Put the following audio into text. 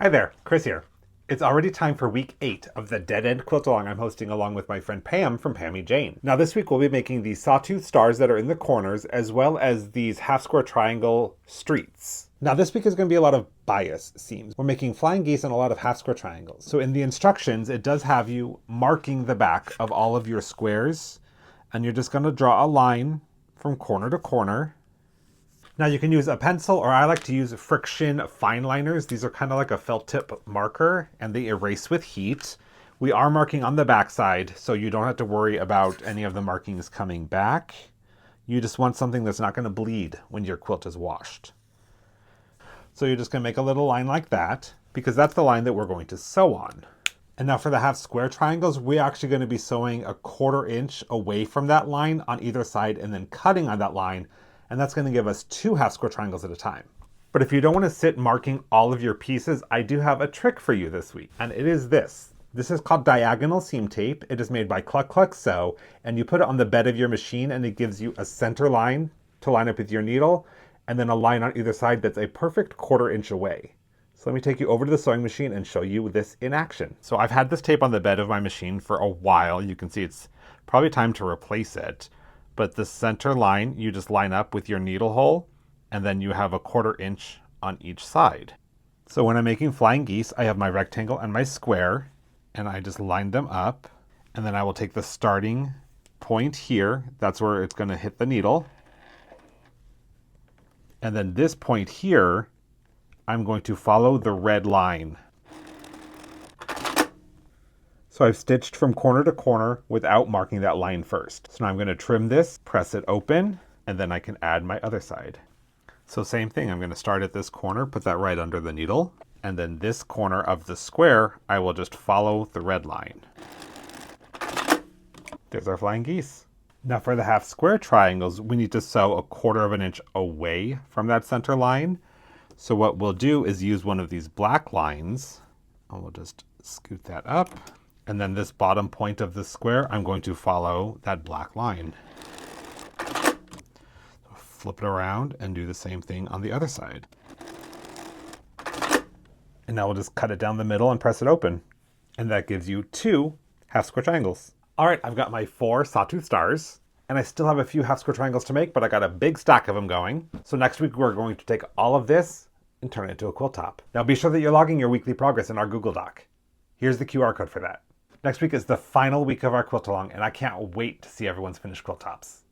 Hi there, Chris here. It's already time for week 8 of the Dead End Quilt Along I'm hosting along with my friend Pam from Pammy Jane. Now this week we'll be making these sawtooth stars that are in the corners as well as these half square triangle streets. Now this week is going to be a lot of bias seams. We're making flying geese and a lot of half square triangles. So in the instructions it does have you marking the back of all of your squares, and you're just going to draw a line from corner to corner. Now you can use a pencil, or I like to use friction fine liners. These are kind of like a felt tip marker and they erase with heat. We are marking on the back side, so you don't have to worry about any of the markings coming back. You just want something that's not going to bleed when your quilt is washed. So you're just going to make a little line like that, because that's the line that we're going to sew on. And now for the half square triangles, we're actually going to be sewing a 1/4 inch away from that line on either side and then cutting on that line. And that's going to give us 2 half square triangles at a time. But if you don't want to sit marking all of your pieces, I do have a trick for you this week. And it is this. This is called diagonal seam tape. It is made by Cluck Cluck Sew, and you put it on the bed of your machine and it gives you a center line to line up with your needle, and then a line on either side that's a perfect 1/4 inch away. So let me take you over to the sewing machine and show you this in action. So I've had this tape on the bed of my machine for a while. You can see it's probably time to replace it. But the center line, you just line up with your needle hole, and then you have a 1/4 inch on each side. So when I'm making flying geese, I have my rectangle and my square, and I just line them up, and then I will take the starting point here. That's where it's going to hit the needle. And then this point here, I'm going to follow the red line. So I've stitched from corner to corner without marking that line first. So now I'm going to trim this, press it open, and then I can add my other side. So same thing, I'm going to start at this corner, put that right under the needle, and then this corner of the square, I will just follow the red line. There's our flying geese. Now for the half square triangles, we need to sew a 1/4 inch away from that center line. So what we'll do is use one of these black lines, and we'll just scoot that up. And then this bottom point of the square, I'm going to follow that black line. Flip it around and do the same thing on the other side. And now we'll just cut it down the middle and press it open. And that gives you 2 half square triangles. All right, I've got my 4 sawtooth stars, and I still have a few half square triangles to make, but I got a big stack of them going. So next week we're going to take all of this and turn it into a quilt top. Now be sure that you're logging your weekly progress in our Google Doc. Here's the QR code for that. Next week is the final week of our quilt along, and I can't wait to see everyone's finished quilt tops.